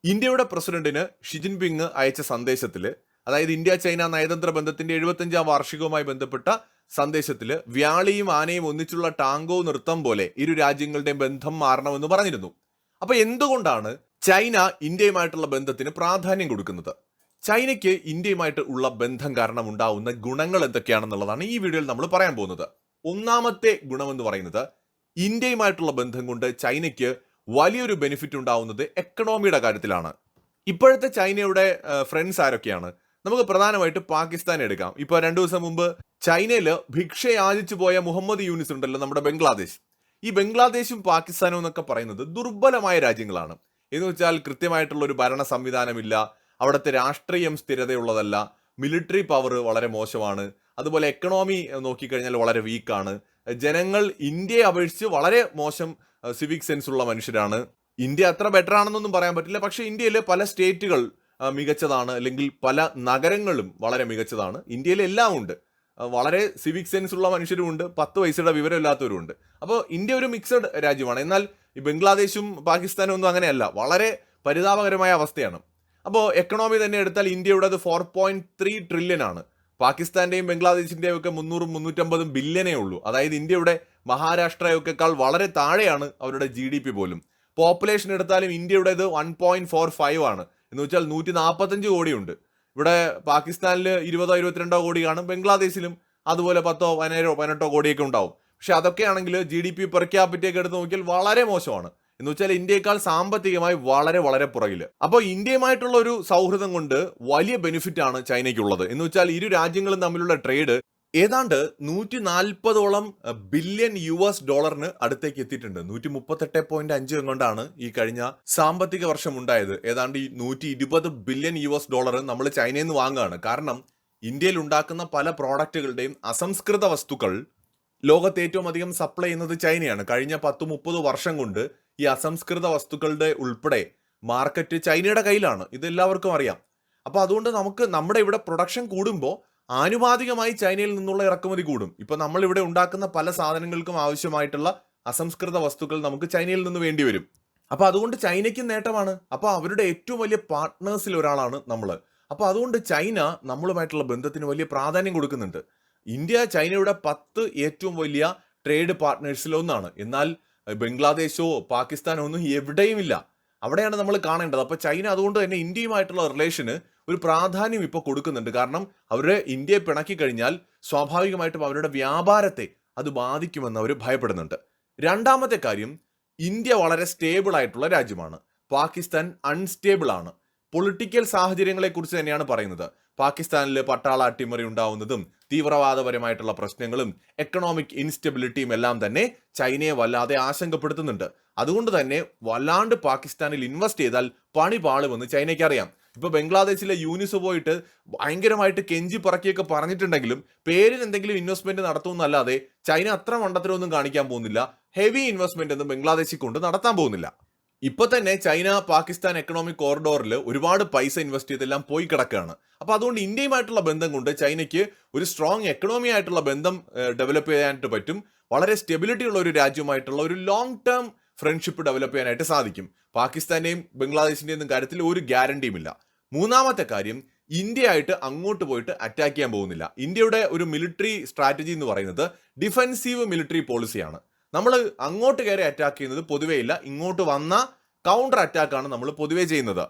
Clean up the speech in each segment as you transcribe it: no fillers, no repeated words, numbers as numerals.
ഇന്ത്യയുടെ പ്രസിഡന്റിന് Xi Jinping അയച്ച സന്ദേശത്തിൽ, അതായത് ഇന്ത്യ ചൈന നയതന്ത്ര ബന്ധത്തിന്റെ 75-ാം വാർഷികവുമായി ബന്ധപ്പെട്ട സന്ദേശത്തിൽ വ്യാളിയും ആനയും ഒന്നിച്ചുള്ള ടാങ്കോ നൃത്തം പോലെ ഇരു രാജ്യങ്ങളുടെയും ബന്ധം മാറണമെന്ന് പറഞ്ഞിരുന്നു. അപ്പൊ എന്തുകൊണ്ടാണ് ചൈന ഇന്ത്യയുമായിട്ടുള്ള ബന്ധത്തിന് പ്രാധാന്യം കൊടുക്കുന്നത്? ചൈനയ്ക്ക് ഇന്ത്യയുമായിട്ട് ഉള്ള ബന്ധം കാരണം ഉണ്ടാവുന്ന ഗുണങ്ങൾ എന്തൊക്കെയാണെന്നുള്ളതാണ് ഈ വീഡിയോയിൽ നമ്മൾ പറയാൻ പോകുന്നത്. ഒന്നാമത്തെ ഗുണമെന്ന് പറയുന്നത്, ഇന്ത്യയുമായിട്ടുള്ള ബന്ധം കൊണ്ട് ചൈനയ്ക്ക് വലിയൊരു ബെനിഫിറ്റ് ഉണ്ടാവുന്നത് എക്കണോമിയുടെ കാര്യത്തിലാണ്. ഇപ്പോഴത്തെ ചൈനയുടെ ഫ്രണ്ട്സ് ആരൊക്കെയാണ്? നമുക്ക് പ്രധാനമായിട്ട് പാകിസ്ഥാൻ എടുക്കാം. ഇപ്പൊ 2 ദിവസം മുമ്പ് ചൈനയിൽ ഭിക്ഷ യാചിച്ചു പോയ മുഹമ്മദ് യൂനിസ് ഉണ്ടല്ലോ, നമ്മുടെ ബംഗ്ലാദേശ്. ഈ ബംഗ്ലാദേശും പാകിസ്ഥാനും എന്നൊക്കെ പറയുന്നത് ദുർബലമായ രാജ്യങ്ങളാണ്. എന്ന് വെച്ചാൽ കൃത്യമായിട്ടുള്ള ഒരു ഭരണ സംവിധാനമില്ല, അവിടുത്തെ രാഷ്ട്രീയം സ്ഥിരതയുള്ളതല്ല, മിലിറ്ററി പവർ വളരെ മോശമാണ്, അതുപോലെ എക്കണോമി നോക്കിക്കഴിഞ്ഞാൽ വളരെ വീക്കാണ്. ജനങ്ങൾ ഇന്ത്യയെ അപേക്ഷിച്ച് വളരെ മോശം സിവിക് സെൻസ് ഉള്ള മനുഷ്യരാണ്. ഇന്ത്യ അത്ര ബെറ്റർ ആണെന്നൊന്നും പറയാൻ പറ്റില്ല, പക്ഷേ ഇന്ത്യയിൽ പല സ്റ്റേറ്റുകൾ മികച്ചതാണ്, അല്ലെങ്കിൽ പല നഗരങ്ങളും വളരെ മികച്ചതാണ്. ഇന്ത്യയിൽ എല്ലാം ഉണ്ട്. വളരെ സിവിക് സെൻസ് ഉള്ള മനുഷ്യരും ഉണ്ട്, 10 പൈസയുടെ വിവരമില്ലാത്തവരും ഉണ്ട്. അപ്പോൾ ഇന്ത്യ ഒരു മിക്സഡ് രാജ്യമാണ്. എന്നാൽ ഈ ബംഗ്ലാദേശും പാകിസ്ഥാനും ഒന്നും അങ്ങനെയല്ല, വളരെ പരിതാപകരമായ അവസ്ഥയാണ്. അപ്പോൾ എക്കണോമി തന്നെ എടുത്താൽ ഇന്ത്യയുടെ അത് 4.3 ട്രില്യൺ ആണ്. പാകിസ്ഥാന്റെയും ബംഗ്ലാദേശിന്റെയും ഒക്കെ 300-350 ബില്യനേ ഉള്ളൂ. അതായത് ഇന്ത്യയുടെ മഹാരാഷ്ട്രയൊക്കെക്കാൾ വളരെ താഴെയാണ് അവരുടെ GDP പോലും. പോപ്പുലേഷൻ എടുത്താലും ഇന്ത്യയുടേത് 1.45 ആണ്. എന്ന് വെച്ചാൽ 145 കോടിയുണ്ട്. ഇവിടെ പാകിസ്ഥാനിൽ 20-22 കോടി കാണും, ബംഗ്ലാദേശിലും അതുപോലെ 10-17-18 കോടിയൊക്കെ ഉണ്ടാവും. പക്ഷെ അതൊക്കെയാണെങ്കിൽ GDP പെർ ക്യാപിറ്റയൊക്കെ എടുത്ത് നോക്കിയാൽ വളരെ മോശമാണ്. എന്ന് വെച്ചാൽ ഇന്ത്യയെക്കാൾ സാമ്പത്തികമായി വളരെ വളരെ പുറകില്. അപ്പോൾ ഇന്ത്യയുമായിട്ടുള്ള ഒരു സൗഹൃദം കൊണ്ട് വലിയ ബെനിഫിറ്റ് ആണ് ചൈനയ്ക്കുള്ളത്. എന്ന് വെച്ചാൽ ഇരു രാജ്യങ്ങളും തമ്മിലുള്ള ട്രേഡ് ഏതാണ്ട് 140ഓളം ബില്യൺ US ഡോളറിന് അടുത്തേക്ക് എത്തിയിട്ടുണ്ട്. 138.5 എങ്ങോണ്ടാണ് ഈ കഴിഞ്ഞ സാമ്പത്തിക വർഷം ഉണ്ടായത്. ഏതാണ്ട് 120 ബില്യൺ US ഡോളർ നമ്മൾ ചൈനയിൽ നിന്ന് വാങ്ങുകയാണ്. കാരണം ഇന്ത്യയിൽ ഉണ്ടാക്കുന്ന പല പ്രോഡക്റ്റുകളുടെയും അസംസ്കൃത വസ്തുക്കൾ ലോകത്ത് ഏറ്റവും അധികം സപ്ലൈ ചെയ്യുന്നത് ചൈനയാണ്. കഴിഞ്ഞ 10-30 വർഷം കൊണ്ട് ഈ അസംസ്കൃത വസ്തുക്കളുടെ ഉൾപ്പെടെ മാർക്കറ്റ് ചൈനയുടെ കയ്യിലാണ്. ഇത് എല്ലാവർക്കും അറിയാം. അപ്പോൾ അതുകൊണ്ട് നമുക്ക് നമ്മുടെ ഇവിടെ പ്രൊഡക്ഷൻ കൂടുമ്പോൾ ആനുപാതികമായി ചൈനയിൽ നിന്നുള്ള ഇറക്കുമതി കൂടും. ഇപ്പൊ നമ്മൾ ഇവിടെ ഉണ്ടാക്കുന്ന പല സാധനങ്ങൾക്കും ആവശ്യമായിട്ടുള്ള അസംസ്കൃത വസ്തുക്കൾ നമുക്ക് ചൈനയിൽ നിന്ന് വേണ്ടി വരും. അപ്പൊ അതുകൊണ്ട് ചൈനയ്ക്കും നേട്ടമാണ്. അപ്പൊ അവരുടെ ഏറ്റവും വലിയ പാർട്ട്നേഴ്സിൽ ഒരാളാണ് നമ്മൾ. അപ്പൊ അതുകൊണ്ട് ചൈന നമ്മളുമായിട്ടുള്ള ബന്ധത്തിന് വലിയ പ്രാധാന്യം കൊടുക്കുന്നുണ്ട്. ഇന്ത്യ ചൈനയുടെ 10 ഏറ്റവും വലിയ ട്രേഡ് പാർട്ട്നേഴ്സിൽ ഒന്നാണ്. എന്നാൽ ബംഗ്ലാദേശോ പാകിസ്ഥാനോ ഒന്നും എവിടെയുമില്ല. അവിടെയാണ് നമ്മൾ കാണേണ്ടത്. അപ്പൊ ചൈന അതുകൊണ്ട് തന്നെ ഇന്ത്യയുമായിട്ടുള്ള റിലേഷന് ഒരു പ്രാധാന്യം ഇപ്പോൾ കൊടുക്കുന്നുണ്ട്. കാരണം അവരുടെ ഇന്ത്യയെ പിണക്കി കഴിഞ്ഞാൽ സ്വാഭാവികമായിട്ടും അവരുടെ വ്യാപാരത്തെ അത് ബാധിക്കുമെന്ന് അവർ ഭയപ്പെടുന്നുണ്ട്. രണ്ടാമത്തെ കാര്യം, ഇന്ത്യ വളരെ സ്റ്റേബിൾ ആയിട്ടുള്ള രാജ്യമാണ്, പാകിസ്ഥാൻ അൺസ്റ്റേബിൾ ആണ്. പൊളിറ്റിക്കൽ സാഹചര്യങ്ങളെ കുറിച്ച് തന്നെയാണ് പറയുന്നത്. പാകിസ്ഥാനിൽ പട്ടാള അട്ടിമറി ഉണ്ടാവുന്നതും തീവ്രവാദപരമായിട്ടുള്ള പ്രശ്നങ്ങളും എക്കണോമിക് ഇൻസ്റ്റെബിലിറ്റിയും എല്ലാം തന്നെ ചൈനയെ വല്ലാതെ ആശങ്കപ്പെടുത്തുന്നുണ്ട്. അതുകൊണ്ട് തന്നെ വല്ലാണ്ട് പാകിസ്ഥാനിൽ ഇൻവെസ്റ്റ് ചെയ്താൽ പണി പാളുമെന്ന് ചൈനയ്ക്ക് അറിയാം. ഇപ്പൊ ബംഗ്ലാദേശിലെ യൂനിസ് പോയിട്ട് ഭയങ്കരമായിട്ട് കെഞ്ചി പറക്കിയൊക്കെ പറഞ്ഞിട്ടുണ്ടെങ്കിലും പേരിന് എന്തെങ്കിലും ഇൻവെസ്റ്റ്മെന്റ് നടത്തുമെന്നല്ലാതെ ചൈന അത്ര മണ്ടത്തരമൊന്നും കാണിക്കാൻ പോകുന്നില്ല. ഹെവി ഇൻവെസ്റ്റ്മെന്റ് ഒന്നും ബംഗ്ലാദേശിൽ കൊണ്ട് നടത്താൻ പോകുന്നില്ല. ഇപ്പൊ തന്നെ ചൈന പാകിസ്ഥാൻ എക്കണോമിക് കോറിഡോറിൽ ഒരുപാട് പൈസ ഇൻവെസ്റ്റ് ചെയ്തെല്ലാം പോയി കിടക്കുകയാണ്. അപ്പൊ അതുകൊണ്ട് ഇന്ത്യയുമായിട്ടുള്ള ബന്ധം കൊണ്ട് ചൈനയ്ക്ക് ഒരു സ്ട്രോങ് എക്കണോമി ആയിട്ടുള്ള ബന്ധം ഡെവലപ്പ് ചെയ്യാനായിട്ട് പറ്റും. വളരെ സ്റ്റെബിലിറ്റി ഉള്ള ഒരു രാജ്യമായിട്ടുള്ള ഒരു ലോങ് ടേം ഫ്രണ്ട്ഷിപ്പ് ഡെവലപ്പ് ചെയ്യാനായിട്ട് സാധിക്കും. പാകിസ്ഥാന്റെയും ബംഗ്ലാദേശിന്റെയും കാര്യത്തിൽ ഒരു ഗ്യാരണ്ടിയും ഇല്ല. മൂന്നാമത്തെ കാര്യം, ഇന്ത്യ ആയിട്ട് അങ്ങോട്ട് പോയിട്ട് അറ്റാക്ക് ചെയ്യാൻ പോകുന്നില്ല. ഇന്ത്യയുടെ ഒരു മിലിറ്ററി സ്ട്രാറ്റജി എന്ന് പറയുന്നത് ഡിഫെൻസീവ് മിലിറ്ററി പോളിസിയാണ്. നമ്മൾ അങ്ങോട്ട് കയറി അറ്റാക്ക് ചെയ്യുന്നത് പൊതുവേ ഇല്ല. ഇങ്ങോട്ട് വന്ന കൗണ്ടർ അറ്റാക്കാണ് നമ്മൾ പൊതുവേ ചെയ്യുന്നത്.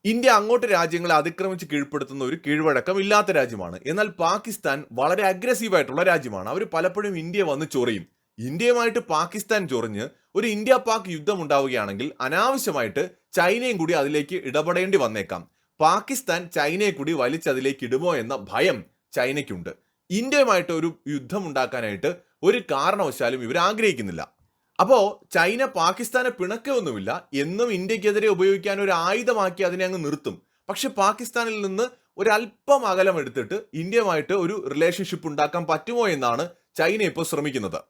ഇന്ത്യ അങ്ങോട്ട് രാജ്യങ്ങളെ അതിക്രമിച്ച് കീഴ്പ്പെടുത്തുന്ന ഒരു കീഴ്വഴക്കം ഇല്ലാത്ത രാജ്യമാണ്. എന്നാൽ പാകിസ്ഥാൻ വളരെ അഗ്രസീവ് ആയിട്ടുള്ള രാജ്യമാണ്. അവർ പലപ്പോഴും ഇന്ത്യ വന്ന് ചൊറിയും. ഇന്ത്യയുമായിട്ട് പാകിസ്ഥാൻ ചൊറിഞ്ഞ് ഒരു ഇന്ത്യ പാക് യുദ്ധം ഉണ്ടാവുകയാണെങ്കിൽ അനാവശ്യമായിട്ട് ചൈനയും കൂടി അതിലേക്ക് ഇടപെടേണ്ടി വന്നേക്കാം. പാകിസ്ഥാൻ ചൈനയെ കൂടി വലിച്ചതിലേക്ക് ഇടുമോ എന്ന ഭയം ചൈനയ്ക്കുണ്ട്. ഇന്ത്യയുമായിട്ട് ഒരു യുദ്ധം ഉണ്ടാക്കാനായിട്ട് ഒരു കാരണവശാലും ഇവർ ആഗ്രഹിക്കുന്നില്ല. അപ്പോ ചൈന പാകിസ്ഥാനെ പിണക്കൊന്നുമില്ല, എന്നും ഇന്ത്യക്കെതിരെ ഉപയോഗിക്കാൻ ഒരു ആയുധമാക്കി അതിനെ അങ്ങ് നിർത്തും. പക്ഷെ പാകിസ്ഥാനിൽ നിന്ന് ഒരല്പം അകലം എടുത്തിട്ട് ഇന്ത്യയുമായിട്ട് ഒരു റിലേഷൻഷിപ്പ് ഉണ്ടാക്കാൻ പറ്റുമോ എന്നാണ് ചൈന ഇപ്പോൾ ശ്രമിക്കുന്നത്.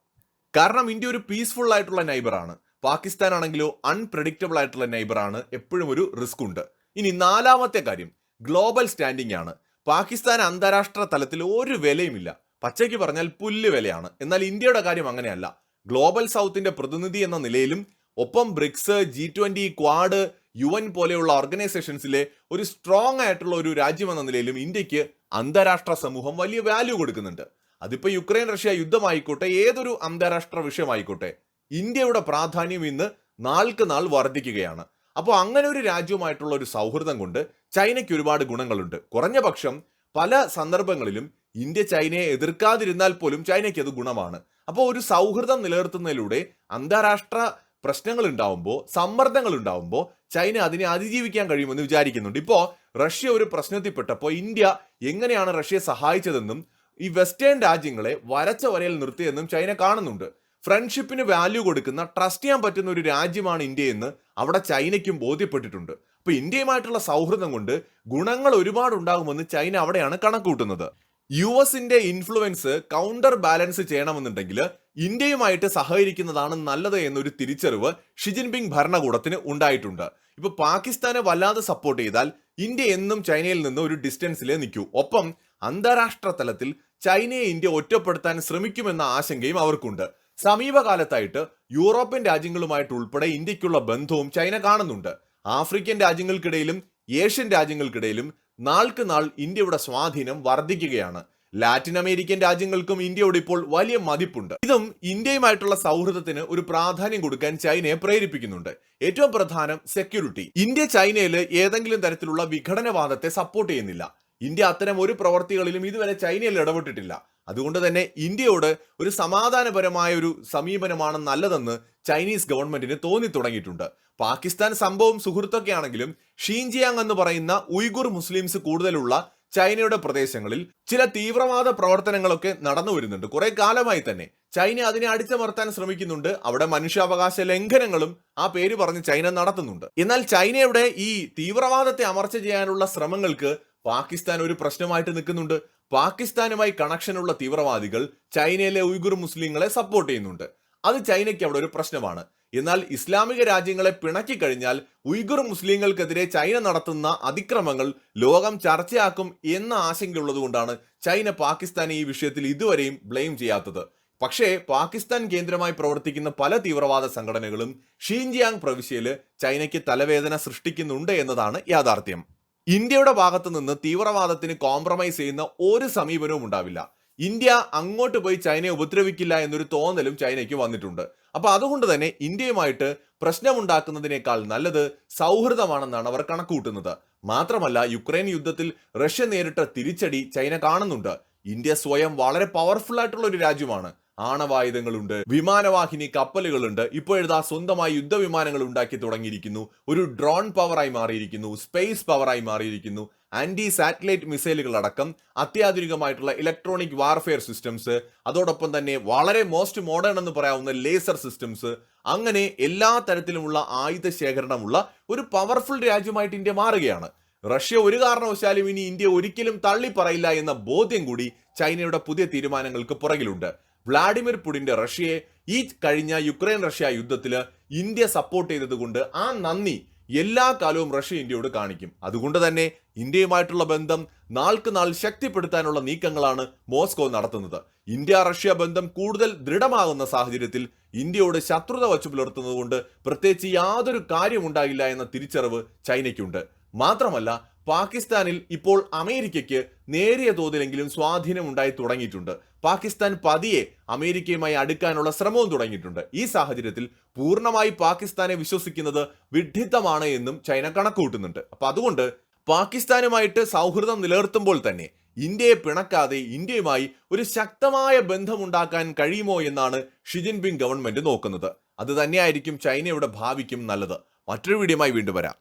കാരണം ഇന്ത്യ ഒരു പീസ്ഫുൾ ആയിട്ടുള്ള നൈബറാണ്. പാകിസ്ഥാൻ ആണെങ്കിലോ അൺപ്രഡിക്റ്റബിൾ ആയിട്ടുള്ള നൈബറാണ്, എപ്പോഴും ഒരു റിസ്ക് ഉണ്ട്. ഇനി നാലാമത്തെ കാര്യം, ഗ്ലോബൽ സ്റ്റാൻഡിംഗ് ആണ്. പാകിസ്ഥാൻ അന്താരാഷ്ട്ര തലത്തിൽ ഒരു വിലയുമില്ല, പച്ചയ്ക്ക് പറഞ്ഞാൽ പുല്ല് വിലയാണ്. എന്നാൽ ഇന്ത്യയുടെ കാര്യം അങ്ങനെയല്ല. ഗ്ലോബൽ സൗത്തിന്റെ പ്രതിനിധി എന്ന നിലയിലും ഒപ്പം ബ്രിക്സ്, G20, ക്വാഡ് UN പോലെയുള്ള ഓർഗനൈസേഷൻസിലെ ഒരു സ്ട്രോങ് ആയിട്ടുള്ള ഒരു രാജ്യമെന്ന നിലയിലും ഇന്ത്യക്ക് അന്താരാഷ്ട്ര സമൂഹം വലിയ വാല്യൂ കൊടുക്കുന്നുണ്ട്. അതിപ്പോ യുക്രൈൻ റഷ്യ യുദ്ധമായിക്കോട്ടെ, ഏതൊരു അന്താരാഷ്ട്ര വിഷയമായിക്കോട്ടെ, ഇന്ത്യയുടെ പ്രാധാന്യം ഇന്ന് നാൾക്ക് നാൾ വർദ്ധിക്കുകയാണ്. അപ്പോൾ അങ്ങനെ ഒരു രാജ്യവുമായിട്ടുള്ള ഒരു സൗഹൃദം കൊണ്ട് ചൈനയ്ക്ക് ഒരുപാട് ഗുണങ്ങളുണ്ട്. കുറഞ്ഞ പക്ഷം പല സന്ദർഭങ്ങളിലും ഇന്ത്യ ചൈനയെ എതിർക്കാതിരുന്നാൽ പോലും ചൈനയ്ക്ക് അത് ഗുണമാണ്. അപ്പോൾ ഒരു സൗഹൃദം നിലനിർത്തുന്നതിലൂടെ അന്താരാഷ്ട്ര പ്രശ്നങ്ങൾ ഉണ്ടാവുമ്പോൾ, സമ്മർദ്ദങ്ങൾ ഉണ്ടാവുമ്പോൾ ചൈന അതിനെ അതിജീവിക്കാൻ കഴിയുമെന്ന് വിചാരിക്കുന്നുണ്ട്. ഇപ്പോൾ റഷ്യ ഒരു പ്രശ്നത്തിൽപ്പെട്ടപ്പോൾ ഇന്ത്യ എങ്ങനെയാണ് റഷ്യയെ സഹായിച്ചതെന്നും ഈ വെസ്റ്റേൺ രാജ്യങ്ങളെ വരച്ച വരയിൽ നിർത്തിയെന്നും ചൈന കാണുന്നുണ്ട്. ഫ്രണ്ട്ഷിപ്പിന് വാല്യൂ കൊടുക്കുന്ന, ട്രസ്റ്റ് ചെയ്യാൻ പറ്റുന്ന ഒരു രാജ്യമാണ് ഇന്ത്യ എന്ന് അവിടെ ചൈനയ്ക്കും ബോധ്യപ്പെട്ടിട്ടുണ്ട്. അപ്പൊ ഇന്ത്യയുമായിട്ടുള്ള സൗഹൃദം കൊണ്ട് ഗുണങ്ങൾ ഒരുപാട് ഉണ്ടാകുമെന്ന് ചൈന അവിടെയാണ് കണക്കൂട്ടുന്നത്. US-ന്റെ ഇൻഫ്ലുവൻസ് കൗണ്ടർ ബാലൻസ് ചെയ്യണമെന്നുണ്ടെങ്കിൽ ഇന്ത്യയുമായിട്ട് സഹകരിക്കുന്നതാണ് നല്ലത് എന്നൊരു തിരിച്ചറിവ് ഷി ജിൻപിങ് ഭരണകൂടത്തിന് ഉണ്ടായിട്ടുണ്ട്. ഇപ്പൊ പാകിസ്ഥാനെ വല്ലാതെ സപ്പോർട്ട് ചെയ്താൽ ഇന്ത്യ എന്നും ചൈനയിൽ നിന്ന് ഒരു ഡിസ്റ്റൻസിലേ നിൽക്കൂ. ഒപ്പം അന്താരാഷ്ട്ര തലത്തിൽ ചൈനയെ ഇന്ത്യ ഒറ്റപ്പെടുത്താൻ ശ്രമിക്കുമെന്ന ആശങ്കയും അവർക്കുണ്ട്. സമീപകാലത്തായിട്ട് യൂറോപ്യൻ രാജ്യങ്ങളുമായിട്ട് ഉൾപ്പെടെ ഇന്ത്യക്കുള്ള ബന്ധവും ചൈന കാണുന്നുണ്ട്. ആഫ്രിക്കൻ രാജ്യങ്ങൾക്കിടയിലും ഏഷ്യൻ രാജ്യങ്ങൾക്കിടയിലും നാൾക്ക് നാൾ ഇന്ത്യയുടെ സ്വാധീനം വർദ്ധിക്കുകയാണ്. ലാറ്റിൻ അമേരിക്കൻ രാജ്യങ്ങൾക്കും ഇന്ത്യയോട് ഇപ്പോൾ വലിയ മതിപ്പുണ്ട്. ഇതും ഇന്ത്യയുമായിട്ടുള്ള സൗഹൃദത്തിന് ഒരു പ്രാധാന്യം കൊടുക്കാൻ ചൈനയെ പ്രേരിപ്പിക്കുന്നുണ്ട്. ഏറ്റവും പ്രധാനം സെക്യൂരിറ്റി. ഇന്ത്യ ചൈനയിൽ ഏതെങ്കിലും തരത്തിലുള്ള വിഘടനവാദത്തെ സപ്പോർട്ട് ചെയ്യുന്നില്ല. ഇന്ത്യ അത്തരം ഒരു പ്രവർത്തികളിലും ഇതുവരെ ചൈനയിൽ ഇടപെട്ടിട്ടില്ല. അതുകൊണ്ട് തന്നെ ഇന്ത്യയോട് ഒരു സമാധാനപരമായ ഒരു സമീപനമാണ് നല്ലതെന്ന് ചൈനീസ് ഗവൺമെന്റിന് തോന്നി തുടങ്ങിയിട്ടുണ്ട്. പാകിസ്ഥാൻ സംഭവം സുഹൃത്തൊക്കെ ആണെങ്കിലും ഷീൻജിയാങ് എന്ന് പറയുന്ന ഉയ്ഗുർ മുസ്ലിംസ് കൂടുതലുള്ള ചൈനയുടെ പ്രദേശങ്ങളിൽ ചില തീവ്രവാദ പ്രവർത്തനങ്ങളൊക്കെ നടന്നു വരുന്നുണ്ട്. കുറെ കാലമായി തന്നെ ചൈന അതിനെ അടിച്ചമർത്താൻ ശ്രമിക്കുന്നുണ്ട്. അവിടെ മനുഷ്യാവകാശ ലംഘനങ്ങളും ആ പേര് പറഞ്ഞ് ചൈന നടത്തുന്നുണ്ട്. എന്നാൽ ചൈനയുടെ ഈ തീവ്രവാദത്തെ അമർച്ച ചെയ്യാനുള്ള ശ്രമങ്ങൾക്ക് പാകിസ്ഥാൻ ഒരു പ്രശ്നമായിട്ട് നിൽക്കുന്നുണ്ട്. പാകിസ്ഥാനുമായി കണക്ഷനുള്ള തീവ്രവാദികൾ ചൈനയിലെ ഉയ്ഗുർ മുസ്ലിങ്ങളെ സപ്പോർട്ട് ചെയ്യുന്നുണ്ട്. അത് ചൈനയ്ക്ക് അവിടെ ഒരു പ്രശ്നമാണ്. എന്നാൽ ഇസ്ലാമിക രാജ്യങ്ങളെ പിണക്കി കഴിഞ്ഞാൽ ഉയ്ഗുർ മുസ്ലിങ്ങൾക്കെതിരെ ചൈന നടത്തുന്ന അതിക്രമങ്ങൾ ലോകം ചർച്ചയാക്കും എന്ന ആശങ്കയുള്ളത് കൊണ്ടാണ് ചൈന പാകിസ്ഥാനെ ഈ വിഷയത്തിൽ ഇതുവരെയും ബ്ലെയിം ചെയ്യാത്തത്. പക്ഷേ പാകിസ്ഥാൻ കേന്ദ്രമായി പ്രവർത്തിക്കുന്ന പല തീവ്രവാദ സംഘടനകളും ഷീൻജിയാങ് പ്രവിശ്യയിൽ ചൈനയ്ക്ക് തലവേദന സൃഷ്ടിക്കുന്നുണ്ട് എന്നതാണ് യാഥാർത്ഥ്യം. ഇന്ത്യയുടെ ഭാഗത്തു നിന്ന് തീവ്രവാദത്തിന് കോംപ്രമൈസ് ചെയ്യുന്ന ഒരു സമീപനവും ഉണ്ടാവില്ല. ഇന്ത്യ അങ്ങോട്ട് പോയി ചൈനയെ ഉപദ്രവിക്കില്ല എന്നൊരു തോന്നലും ചൈനയ്ക്ക് വന്നിട്ടുണ്ട്. അപ്പൊ അതുകൊണ്ട് തന്നെ ഇന്ത്യയുമായിട്ട് പ്രശ്നമുണ്ടാക്കുന്നതിനേക്കാൾ നല്ലത് സൗഹൃദമാണെന്നാണ് അവർ കണക്കുകൂട്ടുന്നത്. മാത്രമല്ല, യുക്രൈൻ യുദ്ധത്തിൽ റഷ്യ നേരിട്ട തിരിച്ചടി ചൈന കാണുന്നുണ്ട്. ഇന്ത്യ സ്വയം വളരെ പവർഫുൾ ആയിട്ടുള്ള ഒരു രാജ്യമാണ്. ആണവായുധങ്ങളുണ്ട്, വിമാനവാഹിനി കപ്പലുകളുണ്ട്, ഇപ്പോഴെഴുതാ സ്വന്തമായി യുദ്ധവിമാനങ്ങൾ ഉണ്ടാക്കി തുടങ്ങിയിരിക്കുന്നു, ഒരു ഡ്രോൺ പവറായി മാറിയിരിക്കുന്നു, സ്പേസ് പവറായി മാറിയിരിക്കുന്നു, ആന്റി സാറ്റലൈറ്റ് മിസൈലുകൾ അടക്കം അത്യാധുനികമായിട്ടുള്ള ഇലക്ട്രോണിക് വാർഫെയർ സിസ്റ്റംസ്, അതോടൊപ്പം തന്നെ വളരെ മോസ്റ്റ് മോഡേൺ എന്ന് പറയാവുന്ന ലേസർ സിസ്റ്റംസ്, അങ്ങനെ എല്ലാ തരത്തിലുമുള്ള ആയുധ ശേഖരണമുള്ള ഒരു പവർഫുൾ രാജ്യമായിട്ട് ഇന്ത്യ മാറുകയാണ്. റഷ്യ ഒരു കാരണവശാലും ഇനി ഇന്ത്യ ഒരിക്കലും തള്ളി പറയില്ല എന്ന ബോധ്യം കൂടി ചൈനയുടെ പുതിയ തീരുമാനങ്ങൾക്ക് പുറകിലുണ്ട്. വ്ളാഡിമിർ പുടിന്റെ റഷ്യയെ ഈ കഴിഞ്ഞ യുക്രൈൻ റഷ്യ യുദ്ധത്തിൽ ഇന്ത്യ സപ്പോർട്ട് ചെയ്തത് കൊണ്ട് ആ നന്ദി എല്ലാ കാലവും റഷ്യ ഇന്ത്യയോട് കാണിക്കും. അതുകൊണ്ട് തന്നെ ഇന്ത്യയുമായിട്ടുള്ള ബന്ധം നാൾക്ക് നാൾ ശക്തിപ്പെടുത്താനുള്ള നീക്കങ്ങളാണ് മോസ്കോ നടത്തുന്നത്. ഇന്ത്യ റഷ്യ ബന്ധം കൂടുതൽ ദൃഢമാകുന്ന സാഹചര്യത്തിൽ ഇന്ത്യയോട് ശത്രുത വച്ചു പുലർത്തുന്നത് കൊണ്ട് പ്രത്യേകിച്ച് യാതൊരു കാര്യമുണ്ടാകില്ല എന്ന തിരിച്ചറിവ് ചൈനയ്ക്കുണ്ട്. മാത്രമല്ല, പാകിസ്ഥാനിൽ ഇപ്പോൾ അമേരിക്കയ്ക്ക് നേരിയ തോതിലെങ്കിലും സ്വാധീനം ഉണ്ടായി തുടങ്ങിയിട്ടുണ്ട്. പാകിസ്ഥാൻ പതിയെ അമേരിക്കയുമായി അടുക്കാനുള്ള ശ്രമവും തുടങ്ങിയിട്ടുണ്ട്. ഈ സാഹചര്യത്തിൽ പൂർണ്ണമായി പാകിസ്ഥാനെ വിശ്വസിക്കുന്നത് വിഡ്ഢിത്തമാണ് എന്നും ചൈന കണക്കുകൂട്ടുന്നുണ്ട്. അപ്പൊ അതുകൊണ്ട് പാകിസ്ഥാനുമായിട്ട് സൗഹൃദം നിലനിർത്തുമ്പോൾ തന്നെ ഇന്ത്യയെ പിണക്കാതെ ഇന്ത്യയുമായി ഒരു ശക്തമായ ബന്ധമുണ്ടാക്കാൻ കഴിയുമോ എന്നാണ് ഷി ജിൻപിങ് ഗവൺമെന്റ് നോക്കുന്നത്. അത് തന്നെയായിരിക്കും ചൈനയുടെ ഭാവിക്കും നല്ലത്. മറ്റൊരു വീഡിയോയുമായി വീണ്ടും വരാം.